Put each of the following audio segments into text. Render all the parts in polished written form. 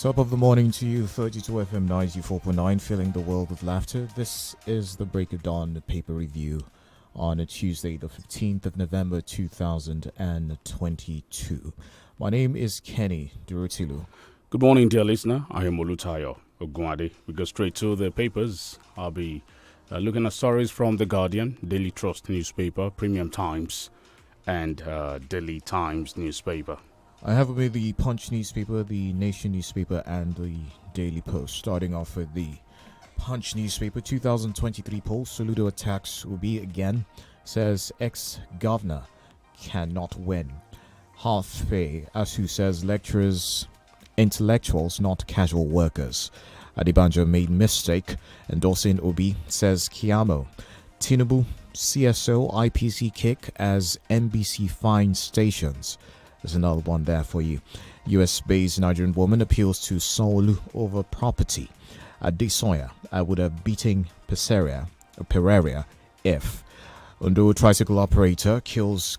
Top of the morning to you, 32 FM 94.9, filling the world with laughter. This is the Break of Dawn paper review on a Tuesday, the 15th of November 2022. My name is Kenny DUROTILU. Good morning, dear listener. I am OLUTAYO, OGUNADE. We go straight to the papers. I'll be looking at stories from The Guardian, Daily Trust newspaper, Premium Times, and Daily Times newspaper. I have with the Punch newspaper, the Nation newspaper, and the Daily Post. Starting off with the Punch newspaper, 2023 poll, Soludo attacks will be again, says ex-governor cannot win. Half-pay, Asu says lecturers, intellectuals, not casual workers. Adebanjo made mistake, endorsing Obi, says Kiamo. Tinubu, CSO, IPC kick as NBC fine stations. There's another one there for you. US-based Nigerian woman appeals to Sanwo-Olu over property. Adesoya would have beaten Pereira if. Ondo tricycle operator kills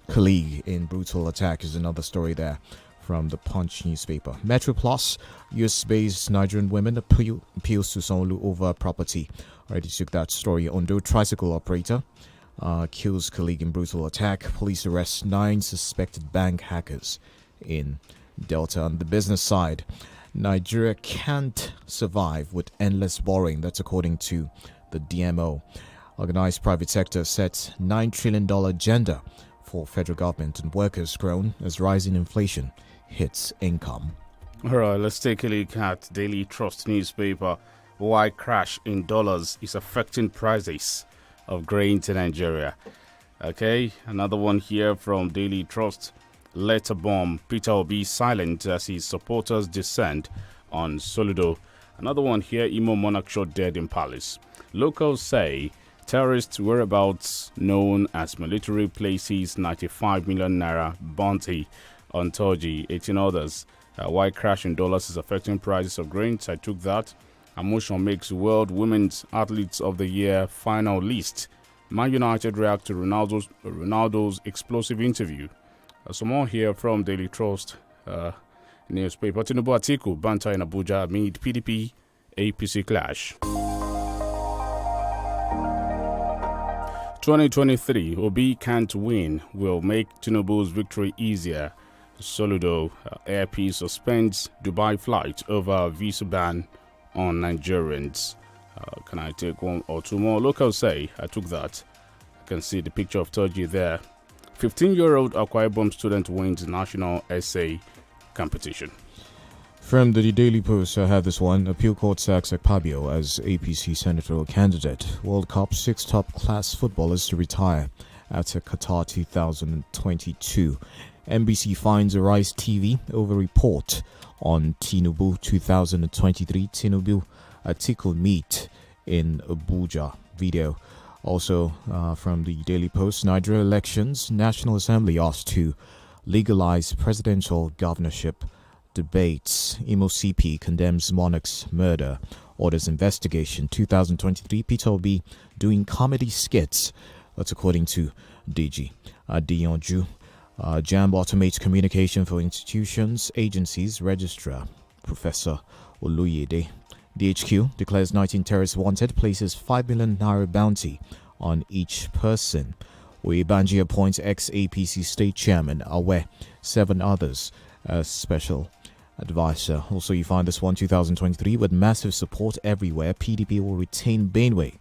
colleague in brutal attack is another story there from the Punch newspaper. Metro Plus, US-based Nigerian women appeals to Sanwo-Olu over property. Already took that story. Ondo tricycle operator kills colleague in brutal attack. Police arrest 9 suspected bank hackers in Delta. On the business side, Nigeria can't survive with endless borrowing. That's according to the DMO. Organized private sector sets $9 trillion agenda for federal government and workers groan as rising inflation hits income. All right, let's take a look at Daily Trust newspaper. Why crash in dollars is affecting prices of grains in Nigeria. Okay, another one here from Daily Trust. Letter bomb, Peter Obi silent as his supporters descend on Soludo. Another one here, Imo monarch shot dead in palace. Locals say terrorist whereabouts known as military places 95 million naira bounty on Toji, 18 others. Why crash in dollars is affecting prices of grains. I took that. Emotion makes World Women's Athletes of the Year final list. Man United react to Ronaldo's explosive interview. Some more here from Daily Trust newspaper. Tinubu Atiku banter in Abuja amid PDP APC clash. 2023, Obi can't win will make Tinubu's victory easier. Soludo Airpeace suspends Dubai flight over visa ban on Nigerians. Can I take one or two more? Locals say I took that. I can see the picture of Toji there. 15-year-old Akwa Ibom student wins national essay competition. From the Daily Post, I have this one. Appeal Court sacks Akpabio as APC senatorial candidate. World Cup, 6 top-class footballers to retire after Qatar 2022. NBC finds Arise TV over report on Tinubu 2023. Tinubu Atiku meet in Abuja. Video. Also from the Daily Post, Nigeria elections. National Assembly asked to legalize presidential governorship debates. Imo CP condemns monarch's murder. Orders investigation. 2023. Peter Obi doing comedy skits. That's according to DG. Dionju. JAMB automates communication for institutions, agencies, registrar. Professor Oluyede. DHQ declares 19 terrorists wanted, places 5 million naira bounty on each person. Oyebanji appoints ex-APC state chairman Awe, 7 others as special advisor. Also, you find this one, 2023, with massive support everywhere. PDP will retain Benue.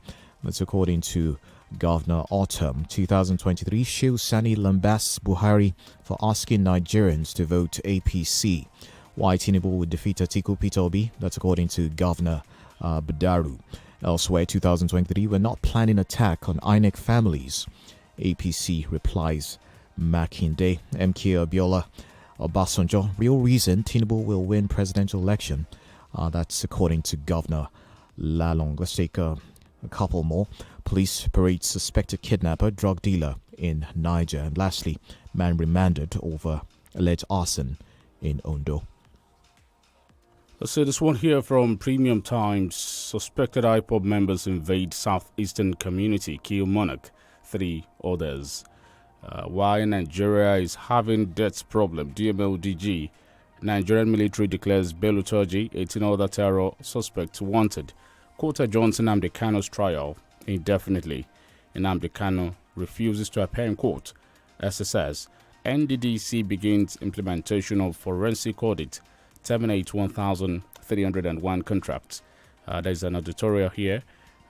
That's according to Governor Autumn. 2023 shields Sani Lambas Buhari for asking Nigerians to vote APC. Why Tinubu would defeat Atiku Peter Obi. That's according to Governor Badaru. Elsewhere, 2023, we're not planning attack on INEC families. APC replies Makinde. MK Abiola Obasanjo. Real reason Tinubu will win presidential election. That's according to Governor Lalong. Let's take a couple more. Police parade suspected kidnapper, drug dealer in Niger. And lastly, man remanded over alleged arson in Ondo. Let's see this one here from Premium Times. Suspected IPOB members invade southeastern community, kill monarch, 3 others. Why Nigeria is having debt problem. DMLDG Nigerian military declares Bello Turji, 18 other terror suspects wanted. Quote adjourns Nnamdi Kanu's trial indefinitely. Nnamdi Kanu refuses to appear in court. As it says, NDDC begins implementation of forensic audit, terminate 1,301 contracts. There's an editorial here.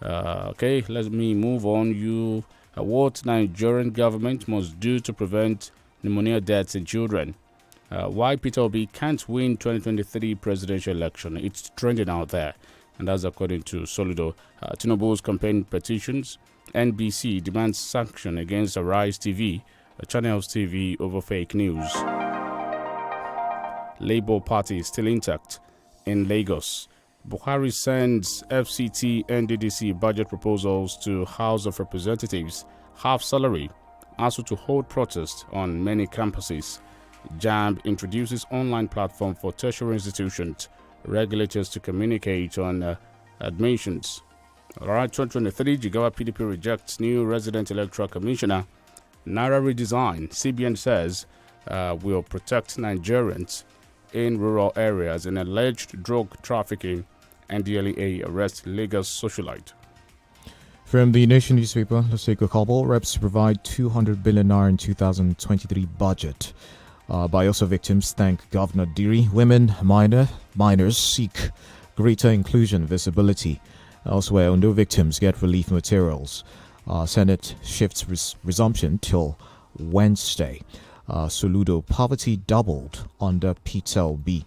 Okay, let me move on. What Nigerian government must do to prevent pneumonia deaths in children. Why Peter Obi can't win 2023 presidential election. It's trending out there. And that's according to Soludo. Tinubu's campaign petitions. NBC demands sanction against Arise TV, Channels TV over fake news. Labour Party is still intact in Lagos. Buhari sends FCT NDDC budget proposals to House of Representatives. Half salary. ASU to hold protest on many campuses. JAMB introduces online platform for tertiary institutions. Regulators to communicate on admissions. All right, 2023, Jigawa PDP rejects new resident electoral commissioner. Naira redesign, CBN says, will protect Nigerians in rural areas in alleged drug trafficking. NDLEA arrests Lagos socialite. From the Nation newspaper, let's take a couple. Reps to provide 200 billion naira in 2023 budget. Bayelsa victims thank Governor Diri. Women, minors seek greater inclusion visibility. Elsewhere, Ondo victims get relief materials. Senate shifts resumption till Wednesday. Soludo poverty doubled under PTLB.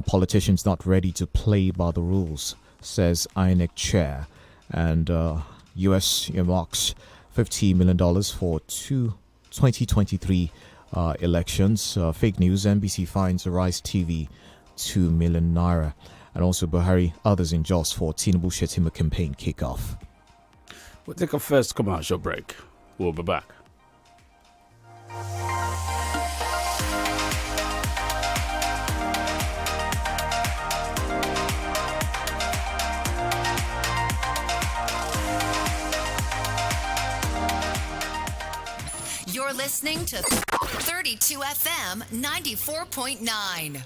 Politicians not ready to play by the rules, says INEC chair. And U.S. earmarks $50 million for 2023 elections. Fake news, NBC fines Arise TV 2 million naira. And also Buhari, others in Jos for Tinubu Shetima campaign kickoff. We'll take a first commercial break. We'll be back. You're listening to 32 FM 94.9.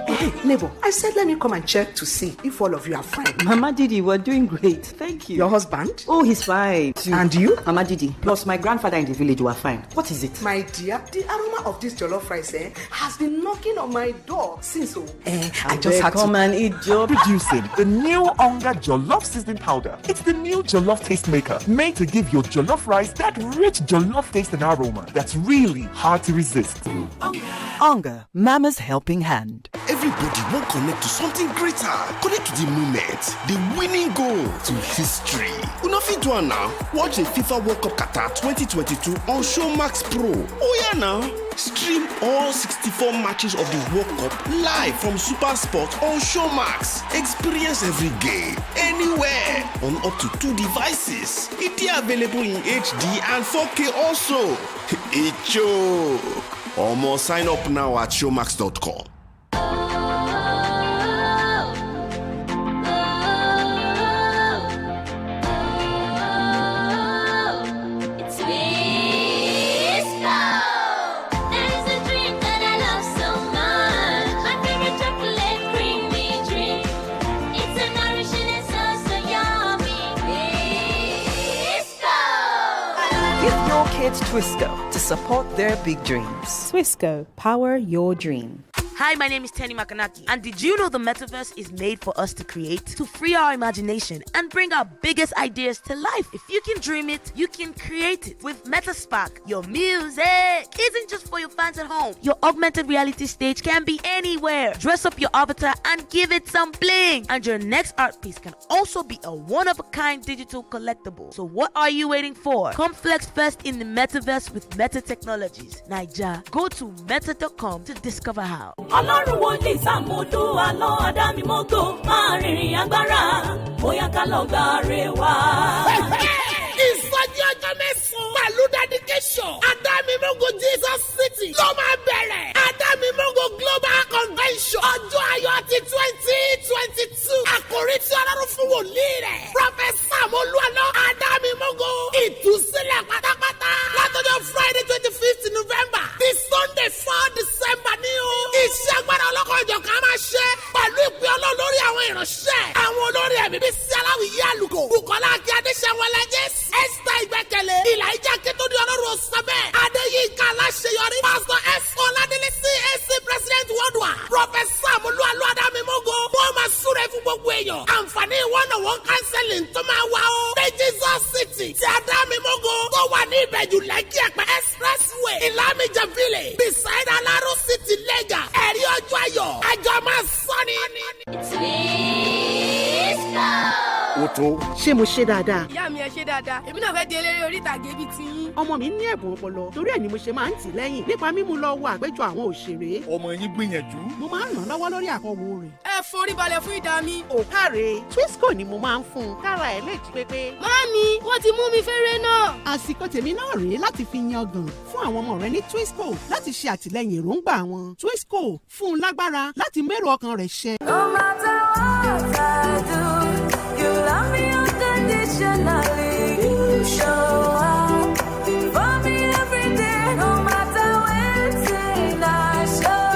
Hey, neighbor, I said let me come and check to see if all of you are fine. Mama Didi, we're doing great. Thank you. Your husband? Oh, he's fine. Too. And you? Mama Didi, plus my grandfather in the village were fine. What is it? My dear, the aroma of this jollof rice has been knocking on my door since. I just had come and eat job. Producing the new Onga Jollof Seasoning Powder. It's the new jollof taste maker, made to give your jollof rice that rich jollof taste and aroma that's really hard to resist. Onga, Mama's helping hand. Everybody won't connect to something greater. Connect to the moment, the winning goal, to history. Unofi do now. Watch the FIFA World Cup Qatar 2022 on Showmax Pro. Oh yeah now. Stream all 64 matches of the World Cup live from Super Sport on Showmax. Experience every game, anywhere, on up to 2 devices. It is available in HD and 4K also. It joke. Or more, sign up now at showmax.com. Kids Twisco to support their big dreams. Twisco, power your dream. Hi, my name is Tenny Makanaki, and did you know the metaverse is made for us to create, to free our imagination, and bring our biggest ideas to life? If you can dream it, you can create it. With Metaspark, your music isn't just for your fans at home. Your augmented reality stage can be anywhere. Dress up your avatar and give it some bling. And your next art piece can also be a one-of-a-kind digital collectible. So what are you waiting for? Come flex first in the metaverse with Meta Technologies. Naija, go to meta.com to discover how. Ọlọ́run wòlíì Sàmúdù àlọ́ Adámímọ́gò máa rìnrìn agbára bóyá ká lọ gbàre wá. Ìsọjí ọjọ́ mẹ́sàn-án pẹ̀lú dedication Adámímọ́gò Jesus City ló máa bẹ̀rẹ̀. Adámímọ́gò Global Convention ọjọ́ ayọ̀ ti 2022. Àkòrí tí Ọlọ́run fún wòlíì rẹ̀. Prọfẹ̀sà Olúwalọ Adámímọ́gò ìtúsílẹ̀ pátápátá. Látọjọ́ Friday 25th November. This Sunday 4 December ní one counseling tó máa wá o. ní Jesus City ti Adámimógo tó wà ní Ìbẹ̀jú Lẹ́kì Ẹ̀pẹ́ expressway Ìlàmìjà village beside Aláró City Lega. Ẹ̀rí ọjọ́ ayọ̀ àjọ máa sọ ni. Oto, ṣé mo ṣe dáadáa? Ìyá mi ẹ ṣe dáadáa. Èmi náà fẹ́ di eléré orí ìtàgé bíi ti yín. Ọmọ mi ní ẹ̀bùn ọpọlọ. Torí ẹ̀ ni mo ṣe máa ń tì lẹ́yìn nípa mímú lọ wo àpéjọ àwọn òṣèré. Ọmọ yín gbìyànjú. Mo máa ń ràn lọ́wọ́ lórí àkọwò rẹ̀. Ẹ forí balẹ̀ fún ìdá mi. Ò káre, Twisco ni mo máa ń fún un. Kára ẹ̀ lè jí pépé. Màámi, wọ́n ti mú mi fẹ́rẹ́ náà. Àsìkò tèmi náà rèé láti fi yangàn fún àwọn ọmọ rẹ ní Twisco láti ṣe àtìlẹ́yìn èròǹgbà wọn. Twisco fún un lágbára láti mérò ọkàn rẹ̀ ṣẹ. No matter what I do, you love me unconditionally. You show up for me every day, no matter when I show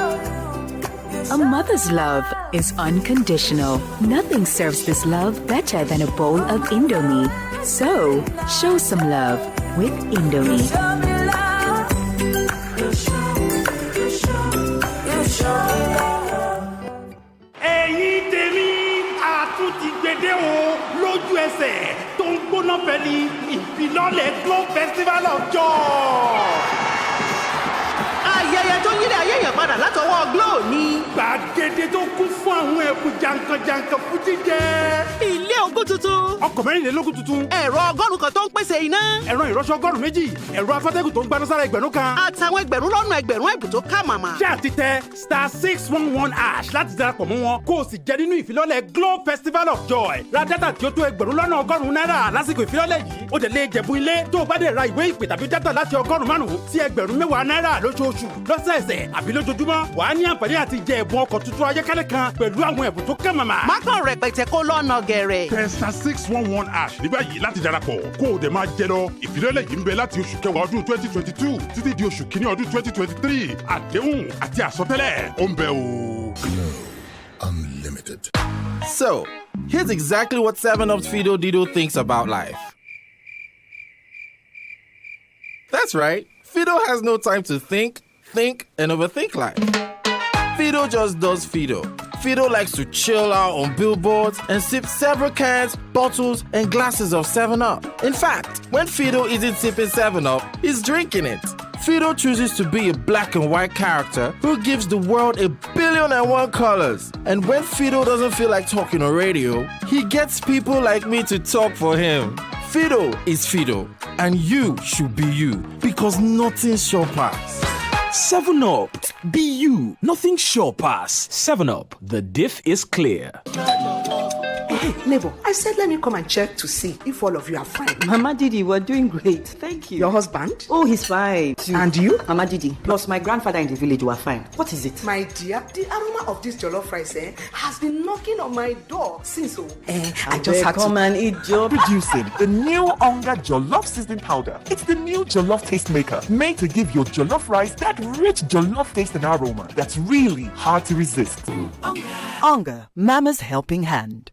you. A mother's love is unconditional. Nothing serves this love better than a bowl of Indomie. So, show some love with Indomie. Ẹ̀yin tèmi àtúntì gbèdé o lójú ẹsẹ̀ tó ń gbóná pẹ̀lú ìfilọ́lẹ̀ Glow Festival of Joy. Ayẹyẹ tó yílẹ̀ ayé yẹn padà látọwọ́ Glow ni. Gbàgede tó kún fún àwọn ẹ̀bùn jàǹkànjàǹkàn fún jíjẹ. Ilé ogún tuntun. Ọkọ̀ mẹ́rìnlélógún tuntun. Ẹ̀rọ 100 kan tó ń pèsè iná. Ẹ̀rọ ìrọṣọ 200, ẹ̀rọ afẹ́tẹ́gùn tó ń gbaná sára ẹgbẹ̀rún kan. Àtàwọn ẹgbẹ̀rún lọ́nà ẹgbẹ̀rún ẹ̀bùn tó ká màmá. Ṣé àti tẹ *611# láti darapọ̀ mọ́ wọn kó o sì jẹ nínú ìfilọ́lẹ̀ Glow Festival of Joy. Ra dátà tí ó tó ẹgbẹ̀rún lọ́nà 100 náírà lásìkò ìfilọ́lẹ̀ yìí. Ó dẹ̀ lè jẹ̀bú ilé tó o bá dẹ̀ ra ìwé ìpè tàbí dátà láti 105 sí ẹgbẹ̀rún 10 náírà lóṣooṣù lọ́sẹ̀ẹsẹ̀ àbí lójoojúmọ́. Wàá ní àǹfààní àti jẹ ẹ̀bùn ọkọ̀ tuntun ayọ́kẹ́lẹ́ kan pẹ̀lú àwọn ẹ̀bùn tó ká màmá. Má kàn rẹpẹtẹ kó lọ́nà gẹ̀rẹ̀. Tẹ *611# ní báyìí láti darapọ̀ kó o dẹ̀ máa jẹ lọ. Ìfilọ́lẹ̀ yìí ń bẹ láti oṣù kẹwàá ọdún 2022 títí di oṣù kìíní ọdún 2023. Àdéhùn àti àsọtẹ́lẹ̀ ó ń bẹ o. Glow Unlimited. So, here's exactly what 7UP's Fido Dido thinks about life. That's right. Fido has no time to think, and overthink life. Fido just does Fido. Fido likes to chill out on billboards and sip several cans, bottles, and glasses of 7UP. In fact, when Fido isn't sipping 7UP, he's drinking it. Fido chooses to be a black and white character who gives the world 1,000,001 colors. And when Fido doesn't feel like talking on radio, he gets people like me to talk for him. Fido is Fido, and you should be you, because nothing shall pass. 7UP. Be you. Nothing sure pass. 7UP. The diff is clear. Hey, neighbor, I said let me come and check to see if all of you are fine. Mama Didi, we're doing great. Thank you. Your husband? Oh, he's fine. And you? Mama Didi, plus my grandfather in the village were fine. What is it? My dear, the aroma of this jollof rice has been knocking on my door since I just had come and eat job. Producing the new Onga Jollof Seasoning Powder. It's the new jollof taste maker made to give your jollof rice that rich jollof taste and aroma that's really hard to resist. Onga, Mama's helping hand.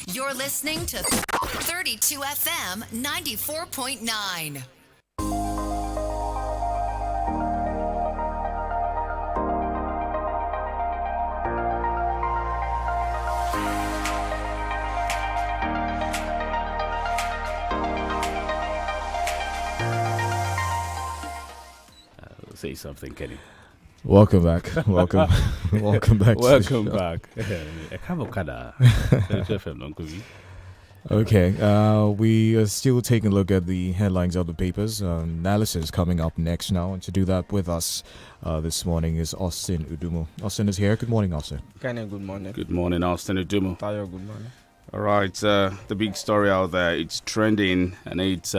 You're listening to 32 FM 94.9. Say something, Kenny. Welcome back. Welcome. Welcome back. Welcome back. Okay, we are still taking a look at the headlines of the papers. Analysis coming up next now. And to do that with us this morning is Austin Udumo. Austin is here. Good morning, Austin. Kenny, good morning. Good morning, Austin Udumo. Tayo, good morning. All right, the big story out there, it's trending, and it's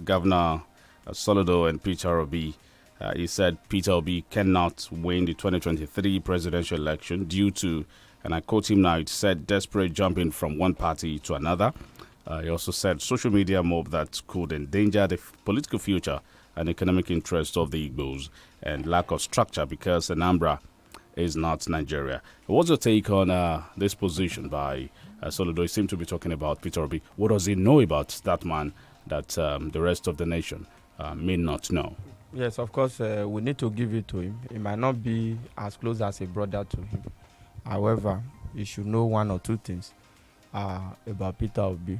Governor Soludo and Peter Obi. He said Peter Obi cannot win the 2023 presidential election due to, and I quote him now, it said desperate jumping from one party to another. He also said social media mob that could endanger the political future and economic interests of the Igbos and lack of structure because Anambra is not Nigeria. What's your take on this position by Soludo? He seemed to be talking about Peter Obi. What does he know about that man that the rest of the nation may not know? Yes, of course, we need to give it to him. He might not be as close as a brother to him. However, he should know one or two things. about Peter Obi.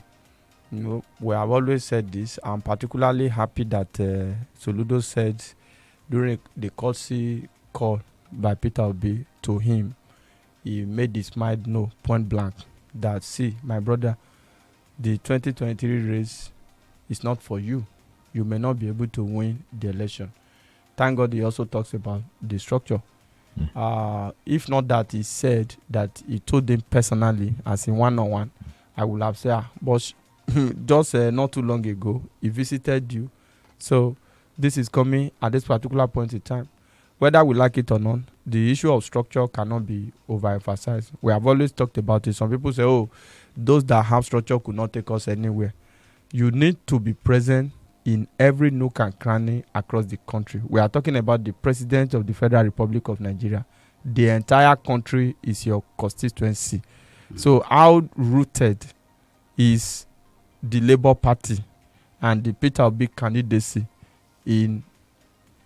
You know, we have always said this. I'm particularly happy that Soludo said during the courtesy call by Peter Obi to him, he made his mind know point blank that, see, my brother, the 2023 race is not for you. You may not be able to win the election. Thank God he also talks about the structure. If not that he said that he told them personally, as in one-on-one, I would have said, but just not too long ago, he visited you. So this is coming at this particular point in time. Whether we like it or not, the issue of structure cannot be overemphasized. We have always talked about it. Some people say, oh, those that have structure could not take us anywhere. You need to be present in every nook and cranny across the country. We are talking about the President of the Federal Republic of Nigeria. The entire country is your constituency. So how rooted is the Labour Party and the Peter Obi candidacy in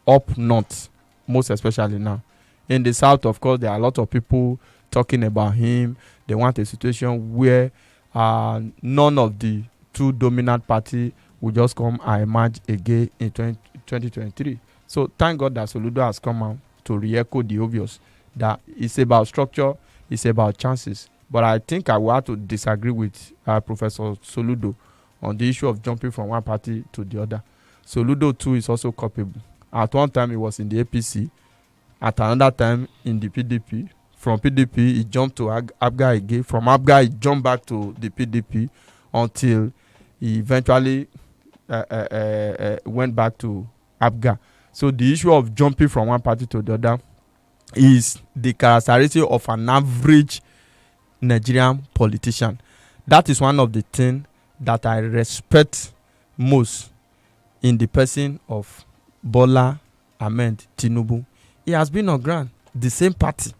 up north, most especially now? In the south, of course, there are a lot of people talking about him. They want a situation where none of the two dominant parties will just come and emerge again in 2023. So thank God that Soludo has come out to re-echo the obvious, that it's about structure, it's about chances. But I think I will have to disagree with Professor Soludo on the issue of jumping from one party to the other. Soludo too is also culpable. At one time he was in the APC, at another time in the PDP. From PDP he jumped to ABGA again. From ABGA he jumped back to the PDP until he eventually went back to ABGA. So the issue of jumping from one party to the other is the characteristic of an average Nigerian politician. That is one of the things that I respect most in the person of Bola Ahmed Tinubu. He has been on ground, the same party,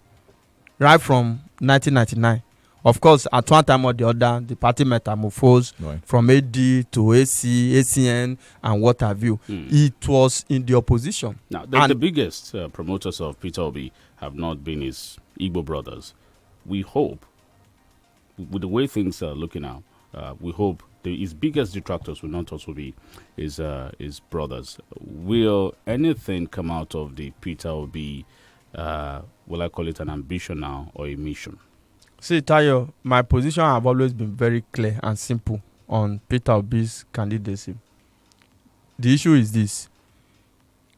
right from 1999. Of course, at one time or the other, the party metamorphosed from AD to AC, ACN, and what have you. It was in the opposition. Now, the biggest promoters of Peter Obi have not been his Igbo brothers. We hope, with the way things are looking now, we hope his biggest detractors will not also be his brothers. Will anything come out of the Peter Obi, will I call it an ambition now or a mission? See, Tayo, my position have always been very clear and simple on Peter Obi's candidacy. The issue is this.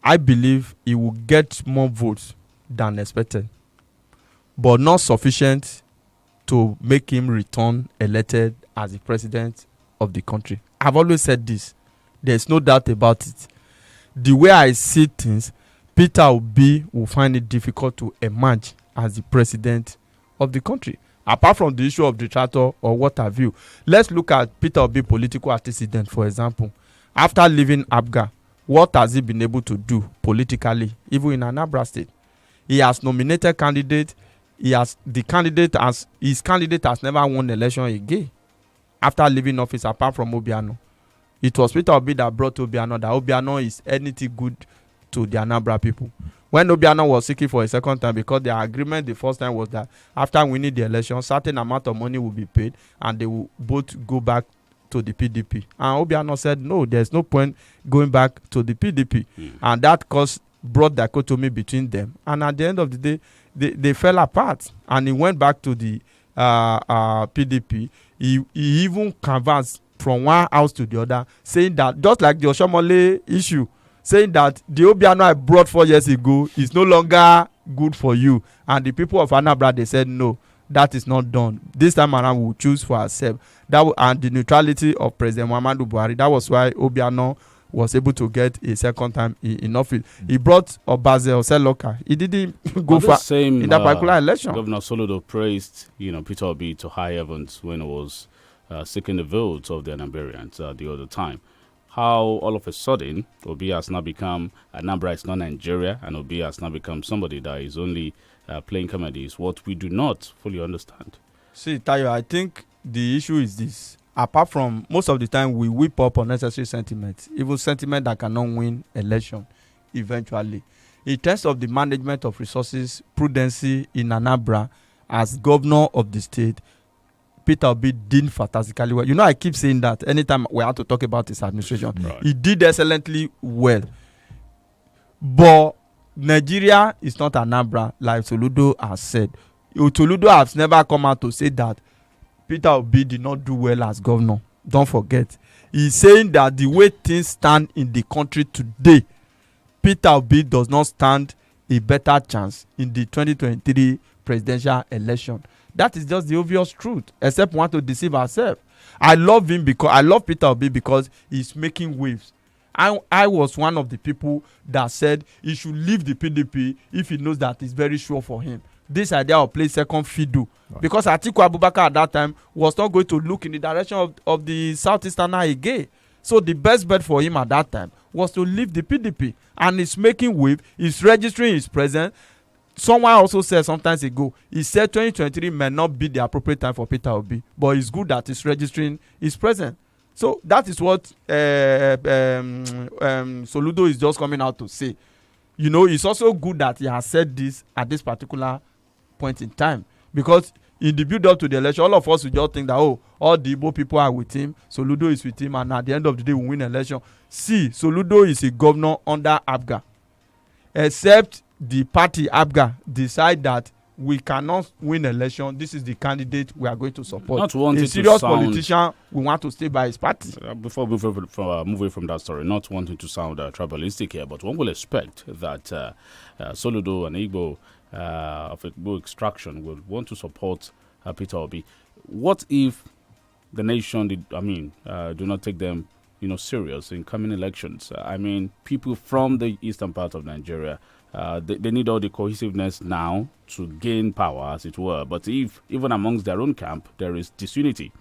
I believe he will get more votes than expected, but not sufficient to make him return elected as the president of the country. I've always said this. There's no doubt about it. The way I see things, Peter Obi will find it difficult to emerge as the president of the country. Apart from the issue of detractor or what have you, let's look at Peter Obi political antecedent, for example. After leaving ABGA, what has he been able to do politically, even in Anambra State? He has nominated candidate. His candidate has never won the election again after leaving office, apart from Obiano. It was Peter Obi that brought Obiano, that Obiano is anything good to the Anambra people. When Obiano was seeking for a second time, because the agreement the first time was that after winning the election, certain amount of money will be paid and they will both go back to the PDP. And Obiano said, no, there's no point going back to the PDP. And that brought dichotomy between them. And at the end of the day, they fell apart. And he went back to the PDP. He even canvassed from one house to the other, saying that, just like the Oshomole issue, saying that the Obiano I brought 4 years ago is no longer good for you. And the people of Anambra, they said, no, that is not done. This time around, we will choose for ourselves. And the neutrality of President Muhammadu Buhari, that was why Obiano was able to get a second time in office. He brought Obaze Oseloka. He didn't go far in that particular election. Governor Soludo praised, Peter Obi to high heavens when he was seeking the votes of the Anambarians the other time. How all of a sudden Obi has now become Anambra is not Nigeria, and Obi has now become somebody that is only playing comedy is what we do not fully understand. See, Tayo, I think the issue is this. Apart from most of the time we whip up unnecessary sentiment, even sentiment that cannot win election eventually. In terms of the management of resources, prudency in Anambra, as governor of the state, Peter Obi did fantastically well. You know, I keep saying that anytime we have to talk about his administration, he did excellently well. But Nigeria is not Anambra, like Soludo has said. Soludo has never come out to say that Peter Obi did not do well as governor. Don't forget. He's saying that the way things stand in the country today, Peter Obi does not stand a better chance in the 2023 presidential election. That is just the obvious truth, except we want to deceive ourselves. I love Peter Obi because he's making waves. I was one of the people that said he should leave the PDP if he knows that it's very sure for him. This idea of play second fiddle, because Atiku Abubakar at that time was not going to look in the direction of the Southeasterner again. So the best bet for him at that time was to leave the PDP, and he's making wave. He's registering his presence. Someone also said sometimes ago, he said 2023 may not be the appropriate time for Peter Obi, but it's good that he's registering his presence. So that is what Soludo is just coming out to say. You know, it's also good that he has said this at this particular point in time, because in the build up to the election, all of us will just think that, oh, all the Igbo people are with him, Soludo is with him, and at the end of the day we win election. See, Soludo is a governor under ABGA, except the party ABGA decide that we cannot win election. This is the candidate we are going to support. Not wanting a serious to sound, politician, we want to stay by his party. Before moving from that story, not wanting to sound tribalistic here, but one will expect that Soludo and Igbo of Igbo extraction would want to support Peter Obi. What if the nation do not take them serious in coming elections? People from the eastern part of Nigeria, they need all the cohesiveness now to gain power, as it were. But if even amongst their own camp there is disunity,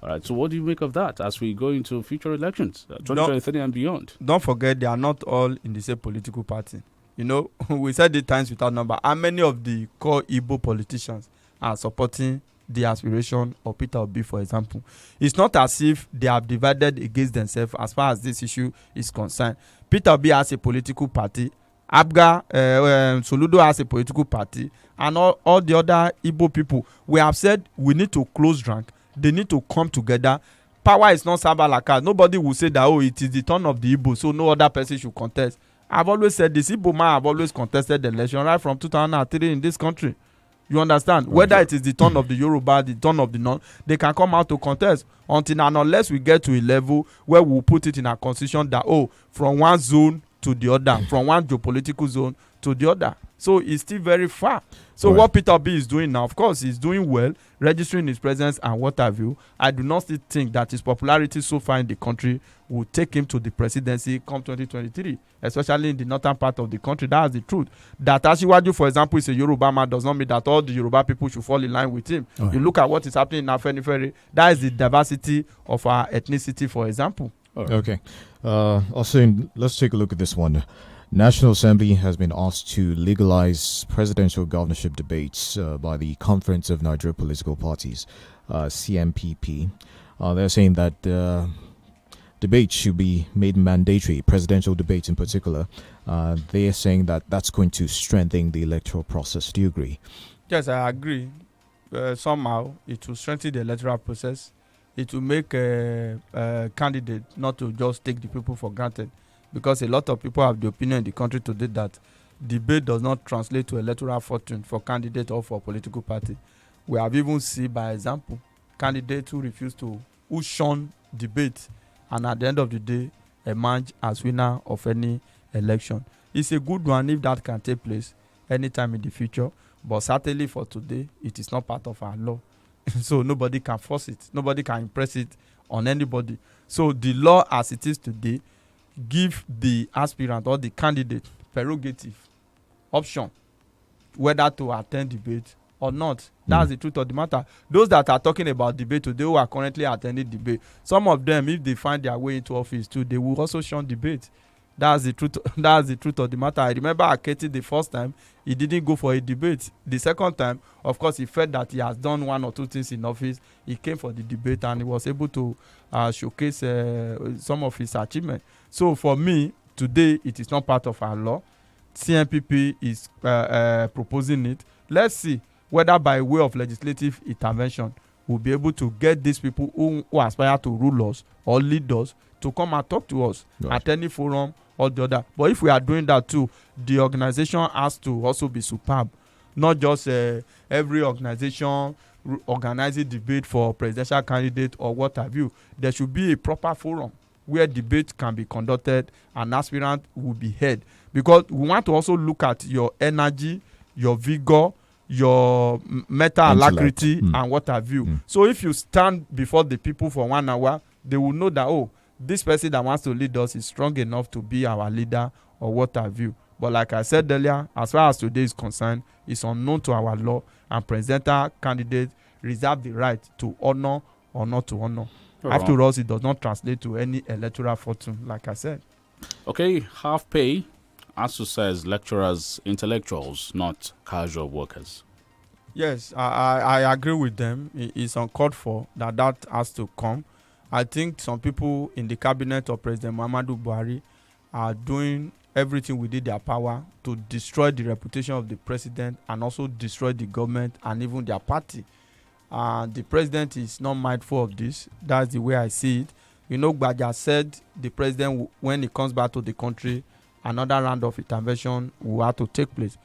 all right. So what do you make of that as we go into future elections, 2023 and beyond? Don't forget, they are not all in the same political party. You know, we said it times without number. How many of the core Igbo politicians are supporting the aspiration of Peter Obi, for example? It's not as if they have divided against themselves as far as this issue is concerned. Peter Obi has a political party. ABGA, Soludo has a political party, and all the other Igbo people. We have said we need to close rank. They need to come together. Power is not sabalaka. Nobody will say that, oh, it is the turn of the Igbo, so no other person should contest. I've always said this. Igbo man have always contested the election right from 2003 in this country. You understand? Okay. Whether it is the turn of the Yoruba, the turn of the North, they can come out to contest until and unless we get to a level where we'll put it in our constitution that, oh, from one zone to the other, from one geopolitical zone to the other. So it's still very far. So what Peter Obi is doing now, of course, he's doing well, registering his presence and what have you. I do not still think that his popularity so far in the country will take him to the presidency come 2023, especially in the northern part of the country. That's the truth. That Asiwaju, for example, is a Yoruba man does not mean that all the Yoruba people should fall in line with him. Right. You look at what is happening in Afenifere. That is the diversity of our ethnicity, for example. Right. Okay. Also, let's take a look at this one. National Assembly has been asked to legalize presidential governorship debates by the Conference of Nigeria Political Parties, CNPP. They're saying that debates should be made mandatory, presidential debates in particular. They're saying that that's going to strengthen the electoral process. Do you agree? Yes, I agree. Somehow, it will strengthen the electoral process. It will make a candidate not to just take the people for granted. Because a lot of people have the opinion in the country today that debate does not translate to electoral fortune for candidate or for political party. We have even seen, by example, candidates who refuse to, who shun debate, and at the end of the day, emerge as winner of any election. It's a good one if that can take place anytime in the future, but certainly for today, it is not part of our law. So nobody can force it. Nobody can impress it on anybody. So the law as it is today give the aspirant or the candidate prerogative option whether to attend debate or not. That's the truth of the matter. Those that are talking about debate today who are currently attending debate, some of them, if they find their way into office too, they will also shun debate. That's the truth. That's the truth of the matter. I remember Aketi the first time he didn't go for a debate. The second time, of course, he felt that he has done one or two things in office. He came for the debate and he was able to showcase some of his achievements. So for me, today it is not part of our law. CNPP is proposing it. Let's see whether by way of legislative intervention we'll be able to get these people who aspire to rule us or lead us to come and talk to us at any forum or the other. But if we are doing that too, the organization has to also be superb. Not just every organization organizing debate for presidential candidate or what have you. There should be a proper forum where debate can be conducted and aspirant will be heard. Because we want to also look at your energy, your vigor, your mental alacrity, and what have you. So if you stand before the people for 1 hour, they will know that, oh, this person that wants to lead us is strong enough to be our leader or what have you. But like I said earlier, as far as today is concerned, it's unknown to our law, and presidential candidates reserve the right to honor or not to honor. After all, it does not translate to any electoral fortune, like I said. Okay, half pay, ASU says lecturers, intellectuals, not casual workers. Yes, I agree with them. It's uncalled for that has to come. I think some people in the cabinet of President Muhammadu Buhari are doing everything within their power to destroy the reputation of the president and also destroy the government and even their party. The president is not mindful of this. That's the way I see it. You know, Gbaja said the president, when he comes back to the country, another round of intervention will have to take place.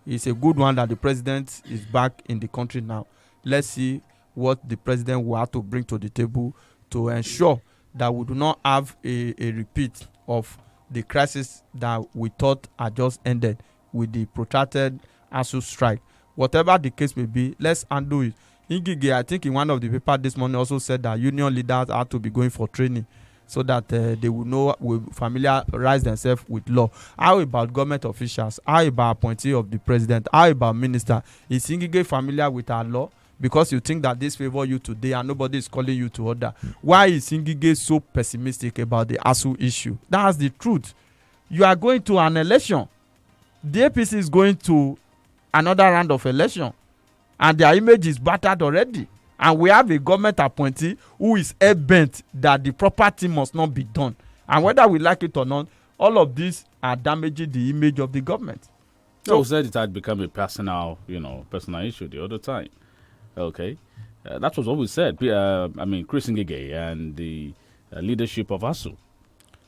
It's a good one that the president is back in the country now. Let's see what the president will have to bring to the table to ensure that we do not have a repeat of the crisis that we thought had just ended with the protracted ASU strike. Whatever the case may be, let's undo it. Ngige, I think in one of the papers this morning also said that union leaders have to be going for training so that they will know, will familiarize themselves with law. How about government officials? How about appointee of the president? How about minister? Is Ngige familiar with our law? Because you think that this favor you today and nobody is calling you to order. Why is Ngige so pessimistic about the ASU issue? That's the truth. You are going to an election. The APC is going to another round of election. And their image is battered already. And we have a government appointee who is hell-bent that the proper thing must not be done. And whether we like it or not, all of these are damaging the image of the government. So said it had become a personal issue the other time. Okay, that was what we said. Chris Ngige and the leadership of ASU.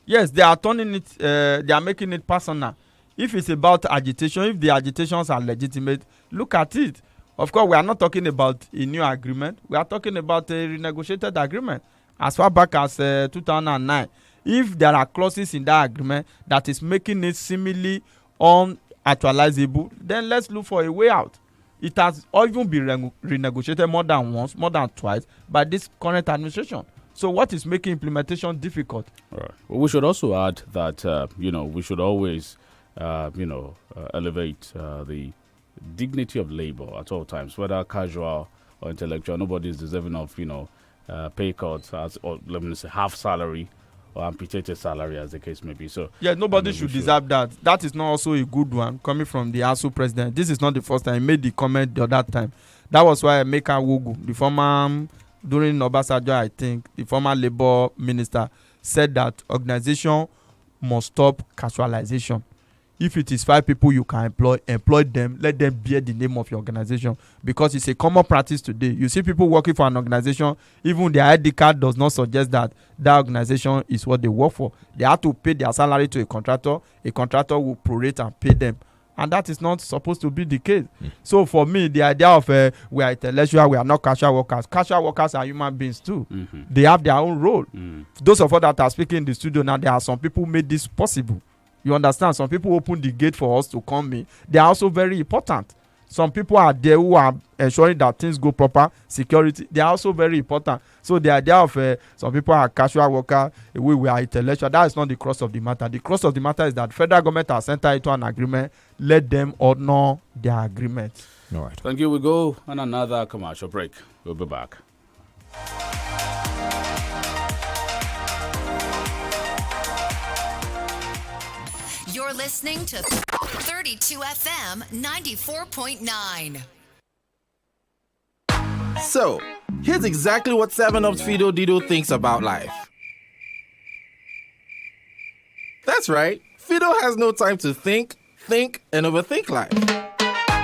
Yes, they are turning it. They are making it personal. If it's about agitation, if the agitations are legitimate, look at it. Of course, we are not talking about a new agreement. We are talking about a renegotiated agreement as far back as 2009. If there are clauses in that agreement that is making it seemingly unactualizable, then let's look for a way out. It has even been renegotiated more than once, more than twice by this current administration. So what is making implementation difficult? All right. Well, we should also add that, we should always, elevate the dignity of labor at all times, whether casual or intellectual. Nobody is deserving of, pay cuts, or let me say half salary or amputated salary, as the case may be. So yeah, nobody should deserve that. That is not also a good one coming from the ASU president. This is not the first time he made the comment the other time. That was why Emeka Wogu, the former, during Obasanjo, I think, the former labor minister, said that organization must stop casualization. If it is 5 people you can employ them, let them bear the name of your organization, because it's a common practice today. You see people working for an organization, even their ID card does not suggest that that organization is what they work for. They have to pay their salary to a contractor will prorate and pay them, and that is not supposed to be the case. So for me, the idea of we are intellectual, we are not casual workers. Casual workers are human beings too. They have their own role. Those of us that are speaking in the studio now, there are some people who made this possible. You understand? Some people open the gate for us to come in. They are also very important. Some people are there who are ensuring that things go proper. Security, they are also very important. So the idea of some people are casual workers, we are intellectual, that is not the crux of the matter. The crux of the matter is that federal government has entered into an agreement. Let them honor their agreement. All right. Thank you. We go on another commercial break. We'll be back. You're listening to 32 FM 94.9. So, here's exactly what 7-Up's Fido Dido thinks about life. That's right, Fido has no time to think, and overthink life.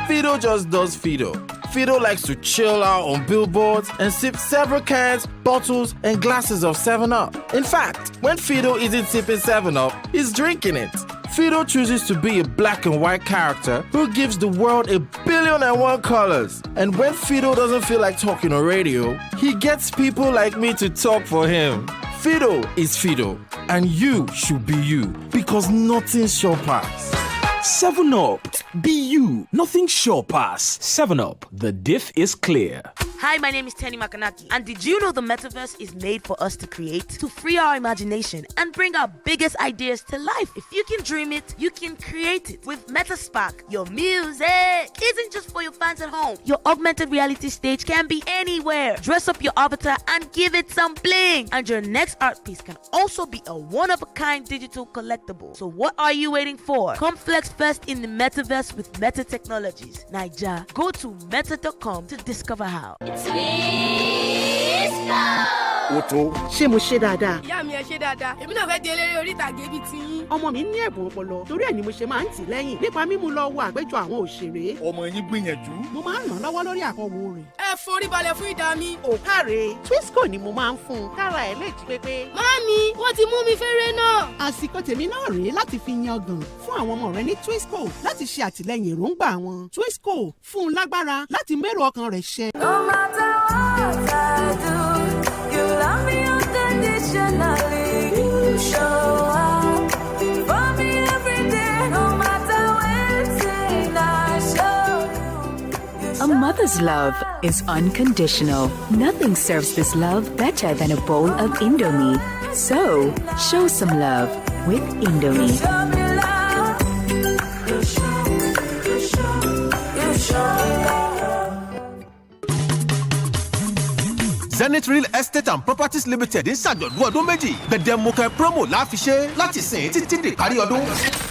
Fido just does Fido. Fido likes to chill out on billboards and sip several cans, bottles, and glasses of 7-Up. In fact, when Fido isn't sipping 7-Up, he's drinking it. Fido chooses to be a black and white character who gives the world 1,000,000,001 colors. And when Fido doesn't feel like talking on radio, he gets people like me to talk for him. Fido is Fido, and you should be you, because nothing shall pass. 7-Up. Be you. Nothing sure pass. 7-Up. The diff is clear. Hi, my name is Tenny Makanaki, and did you know the metaverse is made for us to create, to free our imagination, and bring our biggest ideas to life? If you can dream it, you can create it. With Metaspark, your music isn't just for your fans at home. Your augmented reality stage can be anywhere. Dress up your avatar and give it some bling. And your next art piece can also be a one-of-a-kind digital collectible. So what are you waiting for? Come flex first in the metaverse with Meta Technologies. Naija, go to meta.com to discover how. Oto. Ṣé mo ṣe dáadáa? Ìyá mi ẹ ṣe dáadáa. Èmi náà fẹ́ di eléré orí ìtàgé bíi tiyín. Ọmọ mi ní ẹ̀bùn ọpọlọ. Torí ẹ̀ ni mo ṣe máa ń tì lẹ́yìn nípa mímú lọ wo àgbéjọ àwọn òṣèré. Ọmọ yín gbìyànjú. Mo máa ń ràn lọ́wọ́ lórí àkọ́wò rẹ̀. Ẹ forí balẹ̀ fún ìdá mi. Ò káre. Twisco ni mo máa ń fún un. Kára ẹ̀ lè jí pépé. Màámi, wọ́n ti mú mi fẹ́rẹ́ náà. Àsìkò tèmi náà rèé láti fi yangàn fún àwọn ọmọ rẹ ní Twisco láti ṣe àtìlẹ́yìn èròǹgbà wọn. Twisco fún un lágbára láti mérò ọkàn rẹ̀ ṣẹ. No matter what I do, you love me unconditionally. You show up for me every day, no matter when I show you. A mother's love is unconditional. Nothing serves this love better than a bowl of Indomie. So, show some love with Indomie. Show me love. You show love. Zenith Real Estate and Properties Limited ń ṣàjọ̀dún ọdún méjì. Gbẹ̀dẹ̀mukẹ́ promo la fi ṣe láti sìn títí dé kárí ọdún.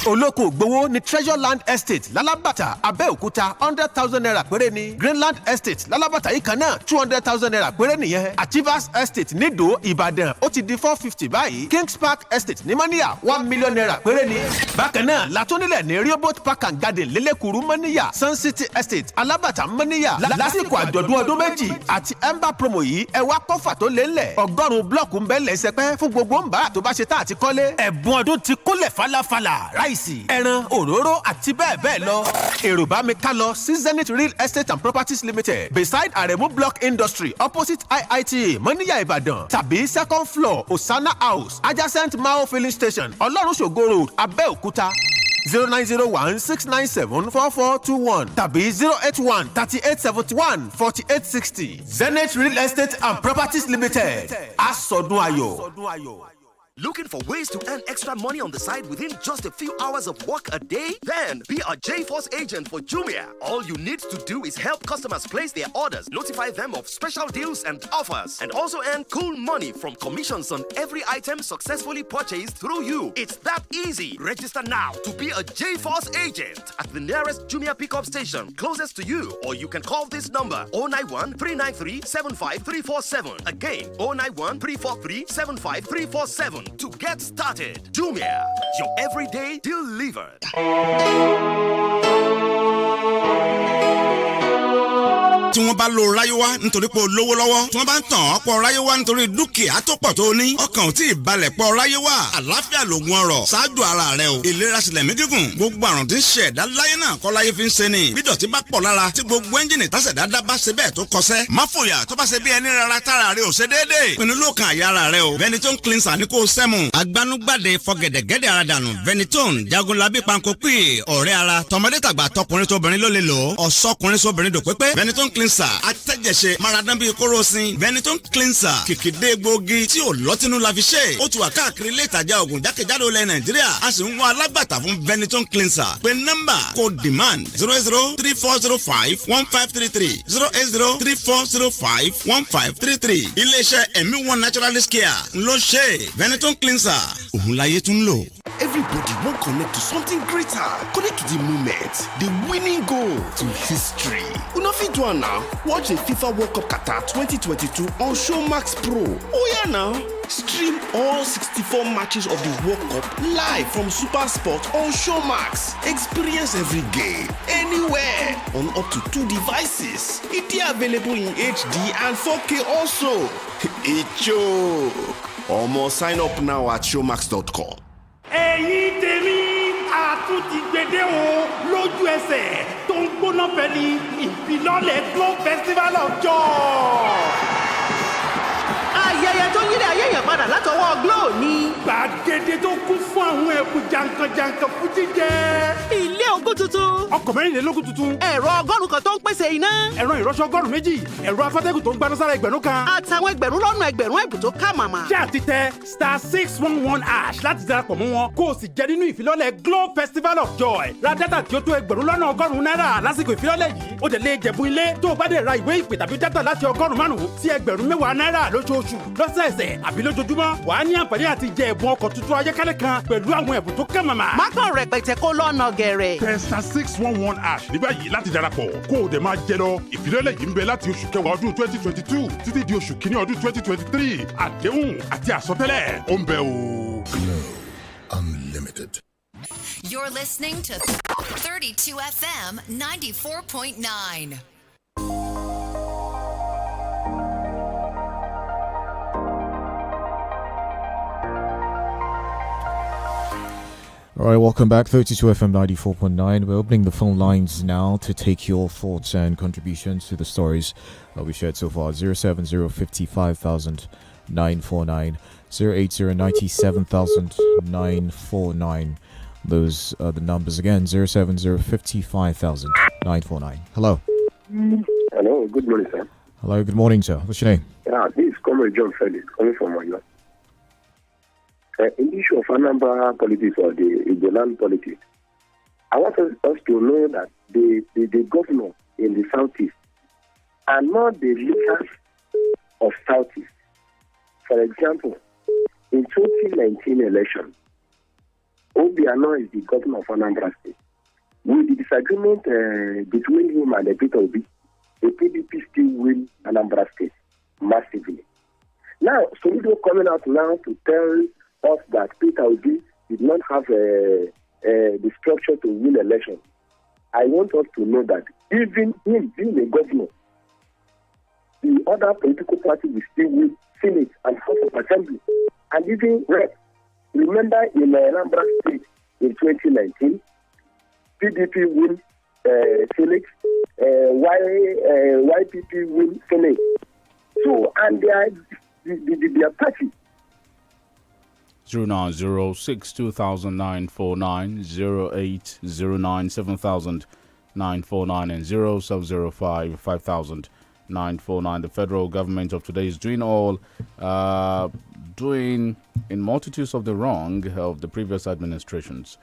Olóko ògbówó ni Treasure Land Estate Lálàbàtà Abẹ́òkúta 100,000 naira péré ni. Greenland Estate Lálàbàtà yìí kan náà 200,000 naira péré nìyẹn. Achievers Estate Nídò Ìbàdàn ó ti di 450 báyìí. Kings Park Estate ní Mọ́níyà 1 million naira péré ni. Bákan náà látúnilẹ̀ ní Rehoboth Park and Garden Lélẹ́kùrú Mọ́níyà Sun City Estate Alábàtà Mọ́níyà. Lásìkò àjọ̀dún ọdún méjì àti Ember promo yìí ẹ wá kọ́fà tó lé ńlẹ̀ 100 blọ́ọ̀kù ń bẹ́ lẹ́sẹ̀pẹ́ fún gbogbo ń bá tó bá ṣe tá àti kọ́lé. Ẹ̀bùn ọdún ti kúnlẹ̀ falafala ráìsì ẹran òróró àti bẹ́ẹ̀ bẹ́ẹ̀ lọ. Èrò bá mi ká lọ sí Zenith Real Estate and Properties Limited beside Aremu Block Industry opposite IITA Mọ́níyà Ìbàdàn tàbí second floor Osana House adjacent Mao filling station Ọlọ́run Ṣògo Road Abẹ́òkúta. 0901-697-4421 tàbí 081-3871-4860. Zenith Real Estate and Properties Limited. Asọdún ayọ̀. Looking for ways to earn extra money on the side within just a few hours of work a day? Then be a J-Force agent for Jumia. All you need to do is help customers place their orders, notify them of special deals and offers, and also earn cool money from commissions on every item successfully purchased through you. It's that easy. Register now to be a J-Force agent at the nearest Jumia pickup station closest to you, or you can call this number 091-393-75347. Again, 091-343-75347. To get started. Jumia, your everyday delivered. tí wọ́n bá lo ráyéwá nítorí pé o lówó lọ́wọ́ tí wọ́n bá ń tàn ọ́ pọ̀ ráyéwá nítorí dúkìá tó pọ̀ tó ní ọkàn ò tí ì balẹ̀ pọ̀ ráyéwá àlàáfíà lògùn ọrọ̀ ṣáájú ara rẹ o ìlera sílẹ̀ mí gígùn gbogbo àrùn tí ń ṣe ẹ̀dá láyé náà kọ́ láyé fi ń ṣe ni bí dọ̀tí bá pọ̀ lára tí gbogbo ẹ́ńjìnì tásẹ̀dá dá bá ṣe bẹ́ẹ̀ tó kọsẹ́ má fòyà tó bá ṣe bí ẹni rárá tára rẹ ò ṣe déédéé pinnu ló kan àyà ara rẹ o Ventolin cleanser ní kó o sẹ́mu agbanugbàde fọgẹ̀dẹ̀gẹ̀dẹ̀ ara dànù Ventolin jagunlabi pankopi ọ̀rẹ́ ara tọmọdé tàgbà tọkùnrin tóbìnrin ló lè lò ọ̀sọ́kùnrin sóbìnrin dòpépé Ventolin cleanser atẹ́jẹsẹ̀ maradan bíi kóròsìn Ventolin cleanser kìkìdé gbòógì tí ò lọ́tínú la fi ṣe ó ti wà káàkiri ilé ìtajà ògùn jákèjádò ilẹ̀ Nàìjíríà a sì ń wá alágbàtà fún Ventolin cleanser pé nọ́mbà kò demand 08034051533 08034051533 iléeṣẹ́ ẹ̀mí one naturalist care ló ṣe Ventolin cleanser òun láyé tún lò. everybody won't connect to something greater. Connect to the moment, the winning goal to history. Una fit do am now. Watch the FIFA World Cup Qatar 2022 on Showmax Pro. Oh yeah now. Stream all 64 matches of the World Cup live from Super Sport on Showmax. Experience every game, anywhere, on up to 2 devices. It is available in HD and 4K also. It choke. Omo, sign up now at showmax.com. ẹ̀yin tèmi àtúntì gbèdé o lójú ẹsẹ̀ tó ń gbóná pẹ̀lú ìfilọ́lẹ̀ Glow Festival of Joy. ayẹyẹ tó yílẹ̀ ayé yẹn padà látọwọ́ Glow ni. gbàgede tó kún fún àwọn ẹ̀bùn jàǹkànjàǹkàn fún jíjẹ. ilé ogún tuntun. ọkọ̀ mẹ́rìnlélógún tuntun. ẹ̀rọ 100 kan tó ń pèsè iná. ẹ̀rọ ìrọṣọ 2 ẹ̀rọ afẹ́tẹ́gùn tó ń gbaná sára ẹgbẹ̀rún kan. àtàwọn ẹgbẹ̀rún lọ́nà ẹgbẹ̀rún ẹ̀bùn tó ká màmá. ṣé àti tẹ *611# láti darapọ̀ mọ́ wọn kó o sì jẹ nínú ìfilọ́lẹ̀ Glow Festival of Joy. ra dátà tí ó tó ẹgbẹ̀rún lọ́nà náírà lásìkò ìfilọ́lẹ̀ yìí. ó dẹ̀ lè jẹ̀bú ilé tó o bá dẹ̀ ra ìwé ìpè tàbí dátà láti 500 sí ẹgbẹ̀rún 10 náírà lóṣooṣù lọ́sẹ̀ẹsẹ̀ àbí lójoojúmọ́. wàá ní àǹfààní àti jẹ ẹ̀bùn ọkọ̀ tuntun ayọ́kẹ́lẹ́ kan pẹ̀lú àwọn ẹ̀bùn tó ká màmá. má kàn rẹpẹtẹ kó lọ́nà gẹ̀rẹ̀. tẹ *611# ní báyìí láti darapọ̀ kó o dẹ̀ máa jẹ lọ. ìfilọ́lẹ̀ yìí ń bẹ láti oṣù kẹwàá ọdún 2022 títí di oṣù kìíní ọdún 2023. àdéhùn àti àsọtẹ́lẹ̀ ó ń bẹ o. Glow Unlimited. You're listening to 32 FM 94.9. All right, welcome back. 32 FM 94.9. We're opening the phone lines now to take your thoughts and contributions to the stories we shared so far. 070-55,949, 080-97,949. Those are the numbers again. 070-55,949. Hello. Hello, good morning, sir. Hello, good morning, sir. What's your name? Yeah, this is Comrade John Felix, coming from Oyo. In the issue of Anambra politics or the Igboland politics, I want us to know that the governor in the southeast are not the leaders of southeast. For example, in 2019 election, Obiano is the governor of Anambra State. With the disagreement between him and Peter Obi, the PDP still win Anambra State massively. Now, Soludo coming out now to tell us that Peter Obi did not have the structure to win election. I want us to know that even him being a governor, the other political party will still win Senate and House of Assembly and even rep. Remember in Anambra State in 2019, PDP win Senate, YPP win Senate. So, and they are their party. 090620949, 08097,949 and 0705-500949. The federal government of today is doing in multitudes of the wrong of the previous administrations.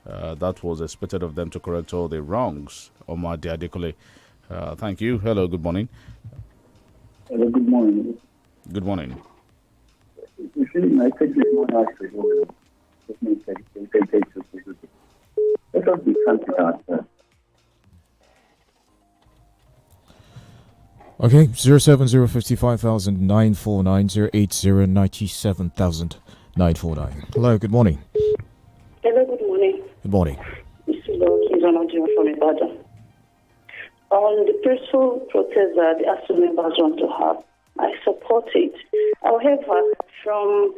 That was expected of them to correct all the wrongs. Omar Diadikole, thank you. Hello, good morning. Hello, good morning. Good morning. You see, I said this one has to do let us be frank with ourselves. Okay, 070-55,949, 080-97,949. Hello, good morning. Hello, good morning. Good morning. Mr. Lord, he's on from Ibadan. On the peaceful protest that the ASU members want to have, I support it. However, from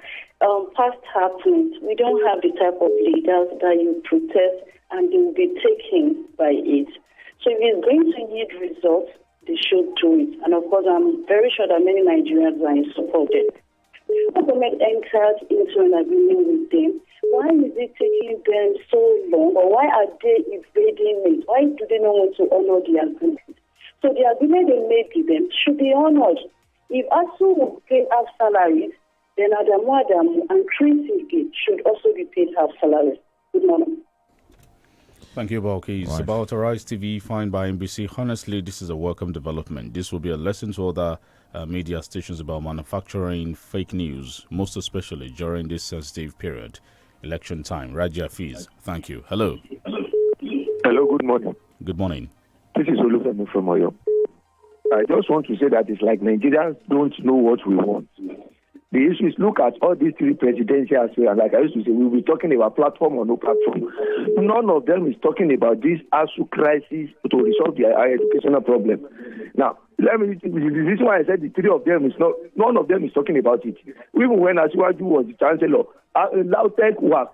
past happenings, we don't have the type of leaders that you protest and they will be taken by it. So if it's going to yield results, they should do it. And of course, I'm very sure that many Nigerians are in support of it. The government entered into an agreement with them. Why is it taking them so long? Or why are they evading it? Why do they not want to honor the agreement? So the agreement they made with them should be honored. If ASU will pay half salaries, then Adamu and Chris should also be paid half salaries. Good morning. Thank you, Balkis. Right. About Arise TV, fined by NBC. Honestly, this is a welcome development. This will be a lesson to other media stations about manufacturing fake news, most especially during this sensitive period. election time. Raja Fiz, thank you. Hello. Hello, good morning. Good morning. This is Olufemi from Oyo. I just want to say that it's like Nigerians don't know what we want. The issue is, look at all these three presidentials, and like I used to say, we'll be talking about platform or no platform. None of them is talking about this ASU crisis to resolve the higher educational problem. Now, this is why I said the three of them is not, none of them is talking about it. Even when Asiwaju was the chancellor, Lautech was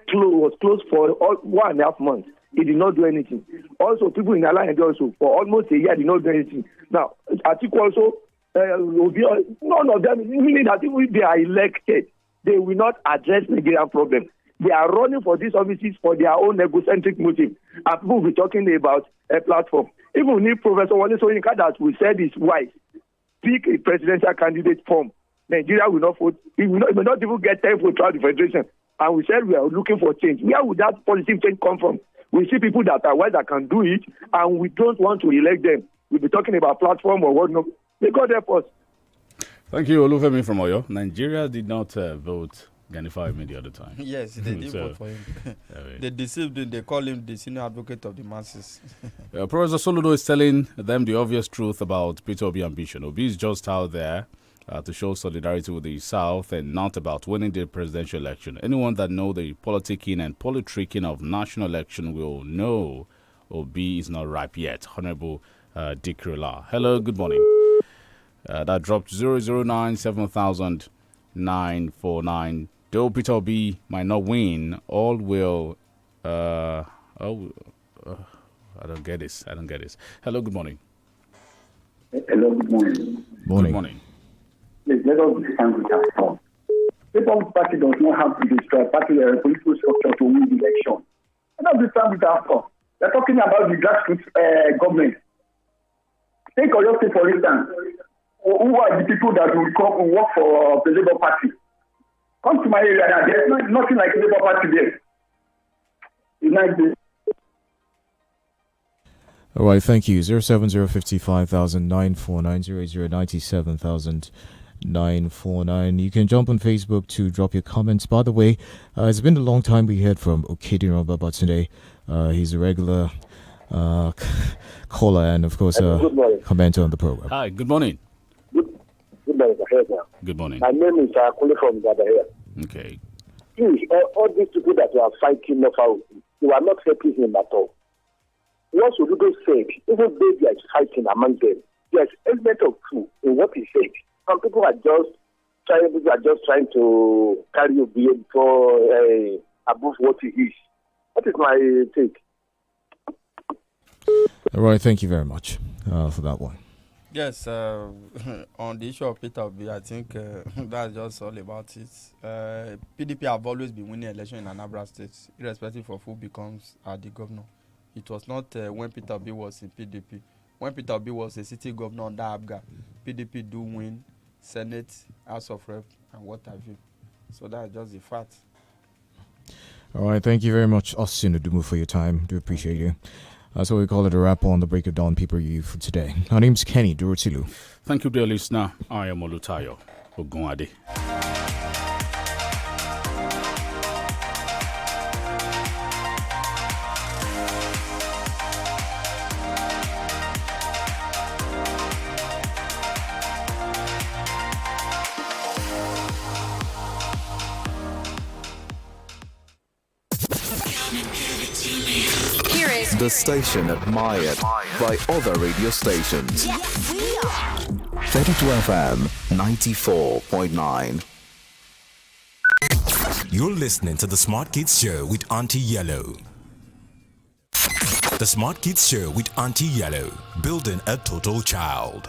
closed for 1.5 months. He did not do anything. Also, people in Alliance also, for almost a year, did not do anything. Now, Atiku also, none of them, meaning that if they are elected, they will not address Nigerian problem. They are running for these offices for their own egocentric motive. And people will be talking about a platform. Even if Professor Wale Soyinka, that we said is wise, pick a presidential candidate form, Nigeria will not vote. It will not even get 10 votes throughout the federation. And we said we are looking for change. Where would that positive change come from? We see people that are wise that can do it, and we don't want to elect them. We'll be talking about platform or what. No, may God help us. Thank you, Olufemi from Oyo. Nigeria did not vote Ganifa Emi the other time. Yes, they did vote for him. They deceived him. They call him the senior advocate of the masses. Professor Soludo is telling them the obvious truth about Peter Obi ambition. Obi is just out there to show solidarity with the South and not about winning the presidential election. Anyone that knows the politicking and politricking of national election will know Obi is not ripe yet. Honorable Dick Rula. Hello, good morning. That dropped 0097949. Though Peter Obi might not win, all will. I don't get this. Hello, good morning. Hello, good morning. Good morning. Yes, let us stand with our thoughts. People's Party does not have to destroy party political structure to win the election. Let us stand with our thoughts. They're talking about the grassroots government. Take Oyo State, for instance. Who are the people that will come and work for the Labour Party? Come to my area now. There's nothing like Labour Party there. All right, thank you. 070550949 0097949. You can jump on Facebook to drop your comments. By the way, it's been a long time we heard from Okediran Baba today. He's a regular caller and, of course, commenter on the program. Hi, good morning. Good morning, Good morning. My name is Kule from Gadahia. Okay. Please, all these people that are fighting Nofa, you are not helping him at all. What Soludo said, even though there is fighting among them, there's element of truth in what he said. Some people are just trying to carry a beard above what he is. That is my take. All right, thank you very much for that one. Yes, on the issue of Peter Obi, I think that's just all about it. PDP have always been winning election in Anambra State, irrespective of who becomes the governor. It was not when Peter Obi was in PDP. When Peter Obi was a city governor under ABGA, PDP do win Senate, House of Rep, and what have you. So that's just the fact. All right, thank you very much, Austin Udumu, for your time. Do appreciate you. So we call it a wrap on the Break of Dawn People Review for today. My name's Kenny Durotilu. Thank you, dear listener. I am OLUTAYO. OGUNADE. The station admired by other radio stations. Yes, we are. 32 FM 94.9. You're listening to the Smart Kids Show with Auntie Yellow. The Smart Kids Show with Auntie Yellow, building a total child.